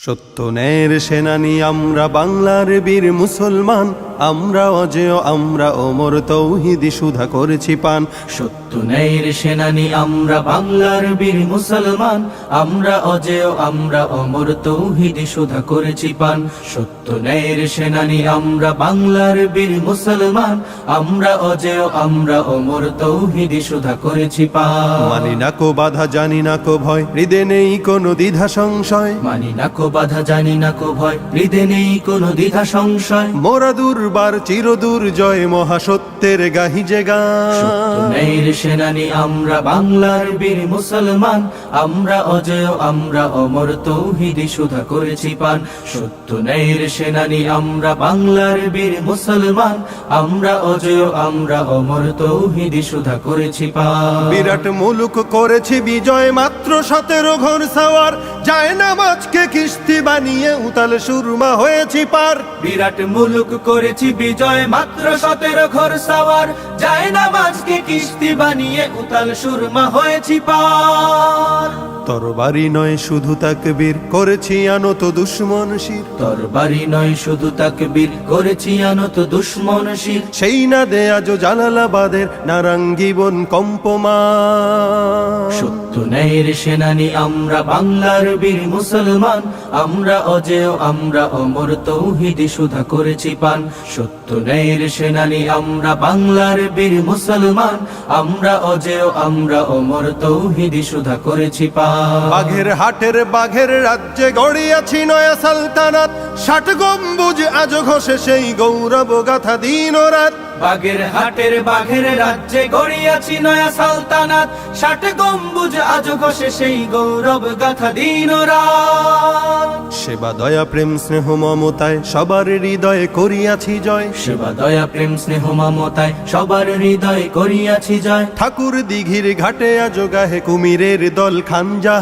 সত্য ন্যায়ের সেনানী আমরা বাংলার বীর মুসলমান, আমরা অজেয় আমরা অমর তৌহিদি সুধা করেছি পান। সত্য ন্যায়ের সেনানী আমরা বাংলার বীর মুসলমান, আমরা অজেয় আমরা অমর তৌহিদি সুধা করেছি পান। সত্য ন্যায়ের সেনানী আমরা বাংলার বীর মুসলমান, আমরা অজেয় আমরা অমর তৌহিদি সুধা করেছি পান। মানি না কো বাধা জানি না কো ভয়, হৃদে নেই কোনো দ্বিধা সংশয়। মানি না কো বাধা জানি না কো ভয়, হৃদে নেই কোনো দ্বিধা সংশয়। মোরা দুর্বার চিরদূর জয় মহাসত্যের গাহি যে সত্য গান। ন্যায়ের সেনানী আমরা বাংলার বীর মুসলমান, আমরা অজেয় আমরা অমর তৌহিদি সুধা করেছি পান। সত্য ন্যায়ের সেনানী আমরা বাংলার বীর মুসলমান, আমরা অজেয় আমরা অমর তৌহিদি সুধা করেছি পান। বিরাট মুলুক করেছি বিজয় মাত্র 17 ঘর সাওয়ার, যায় না মাছকে কিস্তি বানিয়ে উতাল সুরমা হয়েছি পার। বিরাট মুলুক করেছি বিজয় মাত্র 17 ঘর সাওয়ার, যায় না মাঝকে কিস্তি বানিয়ে উতাল সুরমা হয়েছি পার। তরবারি নয় শুধু তাকবীর করেছি আনত দুশ্মন শির। তরবারি নয় শুধু তাকবীর করেছি আনত দুশ্মন শির। সেই না দে আজ জালালাবাদের নারাঙ্গীবন কম্পমান। সত্য ন্যায়ের সেনানী আমরা বাংলার বীর মুসলমান, আমরা অজেয় আমরা অমর তৌহিদি সুধা করেছি পান। সত্য ন্যায়ের সেনানী আমরা বাংলার বীর মুসলমান, আমরা অজেয় আমরা অমর তৌহিদি সুধা করেছি পান। বাঘের হাটের বাঘের রাজ্যে গড়িয়াছি নয়া সালতানাত, 60 গম্বুজ আজ ঘষে সেই গৌরব গাথা দিন ও রাত। বাঘের হাটের বাঘের রাজ্যে গড়িয়াছি নয়া সালতানাত, 60 গম্বুজ আজ ঘষে সেই গৌরব গাথা দিন ও রাত। সেবা দয়া প্রেম স্নেহ মমতায় সবার হৃদয়ে করিয়াছি জয়। সেবা দয়া প্রেম স্নেহ মমতায় সবার হৃদয়ে করিয়াছি জয়। ঠাকুর দিঘির ঘাটে আজ গাহে কুমিরের দল খানজাহান।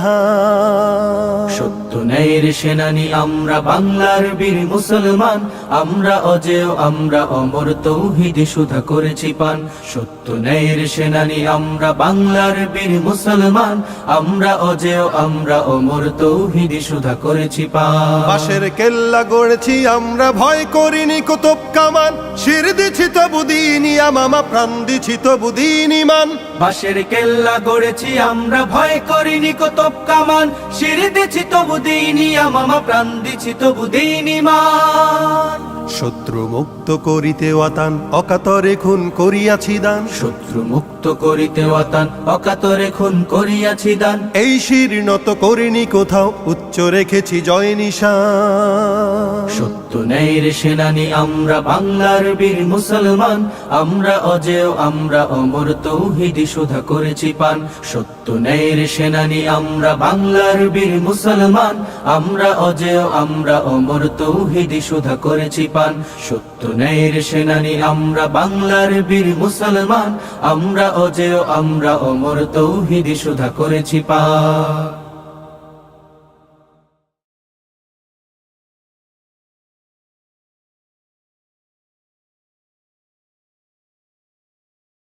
সত্য ন্যায়ের সেনানী আমরা বাংলার বীর মুসলমান, আমরা অজেয় আমরা অমর তৌহিদি সুধা করেছি পান। সত্য ন্যায়ের সেনানী আমরা বাংলার বীর মুসলমান, আমরা অজেয় আমরা অমর তৌহিদি সুধা করেছি পান। বাঁশের কেল্লা গড়েছি আমরা ভয় করিনি কুতুব কামান, শির দিছি তবু দিনি মামা প্রাণ দিছি তবু দিন ইমান। বাঁশের কেল্লা গড়েছি আমরা ভয় করিনি কুতুব কামান, শির দিছি তবু দিনি মামা প্রাণ দিছি তবু দিন ইমান। শত্রু মুক্ত করিতে ওয়াতান অকাতরে খুন করিয়াছি দান। শত্রু মুক্ত করিতে ওয়াতান অকাতরে খুন করিয়াছি দান। এই শির নত করিনি কোথাও, উচ্চ রেখেছি জয় নিশান। সত্য ন্যায়ের সেনানী আমরা বাংলার বীর মুসলমান, আমরা অজেয় আমরা অমর তৌহিদি সুধা করেছি পান। সত্য ন্যায়ের সেনানী আমরা বাংলার বীর মুসলমান, আমরা অজেয় আমরা অমর তৌহিদি সুধা করেছি পান। সত্য ন্যায়ের সেনানী আমরা বাংলার বীর মুসলমান, আমরা অজেয় আমরা অমর তৌহিদি সুধা করেছি পান।